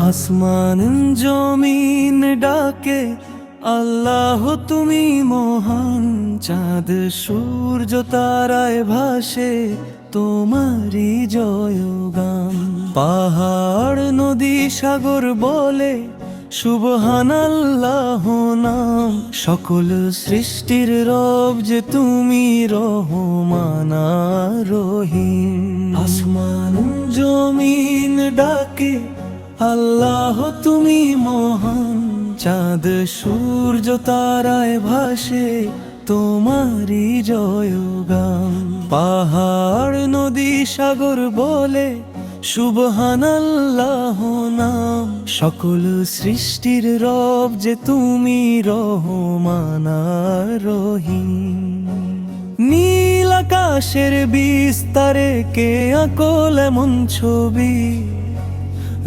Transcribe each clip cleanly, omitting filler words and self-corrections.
আসমান জমিন ডাকে আল্লাহ তুমি মহান, চাঁদ সূর্য তারায় ভাসে তোমারই জয়গান। পাহাড় নদী সাগর বলে সুবহানাল্লাহ নাম, সকল সৃষ্টির রব যে তুমি রহমান আর রহিম। আসমান জমিন ডাকে আল্লাহ তুমি মহান, চাঁদ সূর্য তারায় ভাসে তোমারই জয়গান। পাহাড় নদী সাগর বলে সুবহানাল্লাহ নাম, সকল সৃষ্টির রব যে তুমি রহমান আর রহিম। নীল আকাশের বিস্তারে কে আঁকল এমন ছবি,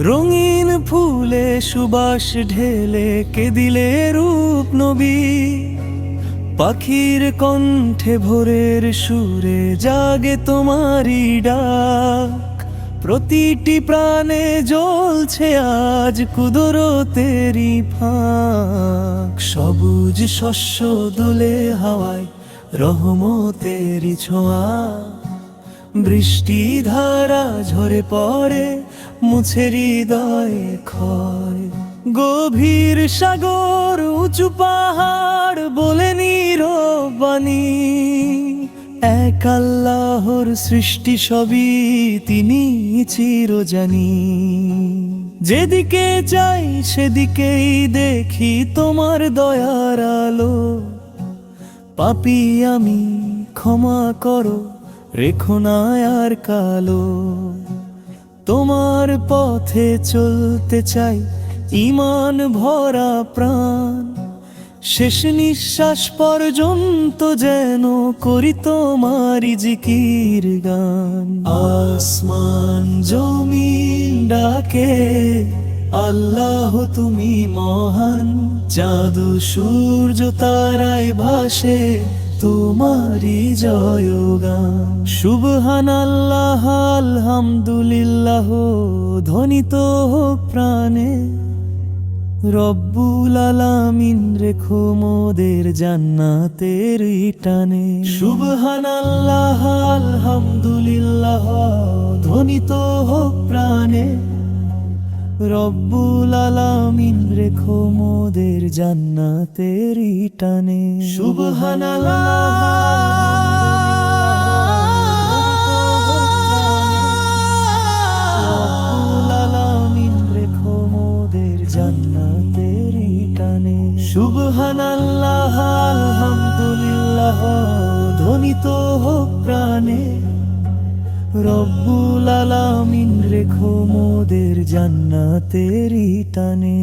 রঙিন ফুলে সুবাস ঢেলে কে দিলে রূপ নবী। পাখির কণ্ঠে ভোরের সুরে জাগে তোমারই ডাক, প্রতিটি প্রাণে জ্বলছে আজ কুদরতেরই ফাঁক। সবুজ শস্য দোলে হাওয়ায় রহমতেরই ছোঁয়া, বৃষ্টি ধারা ঝরে পড়ে মুছে হৃদয়ে ক্ষয়। গভীর সাগর উঁচু পাহাড় বলে নীরব বাণী, এক আল্লাহর সৃষ্টি সবই তিনি চিরজানি। যেদিকে চাই সেদিকেই দেখি তোমার দয়ার আলো, পাপী আমি ক্ষমা করো রেখো না আর কালো। তোমার পথে চলতে চাই ঈমান ভরা প্রাণ, শেষ নিঃশ্বাস পর্যন্ত যেন করি তোমারই জিকির গান। আসমান জমিন ডাকে আল্লাহ তুমি মহান, চাঁদ সূর্য তারায় ভাসে তোমারই জয়গান। সুবহানাল্লাহ আলহামদুলিল্লাহ ধ্বনিত হোক প্রাণে, রব্বুল আলামিন রেখো মোদের জান্নাতের টানে। সুবহানাল্লাহ আলহামদুলিল্লাহ ধ্বনিত হোক প্রাণে, রব্বুল আলামিন রেখো মোদের জান্নাতের টানে। সুবহানাল্লাহ জান্নাতেরই টানে। সুবহানাল্লাহ আলহামদুলিল্লাহ ধ্বনিত হোক প্রাণে, রব্বুল আলামিন রেখো মোদের জান্নাতেরই টানে।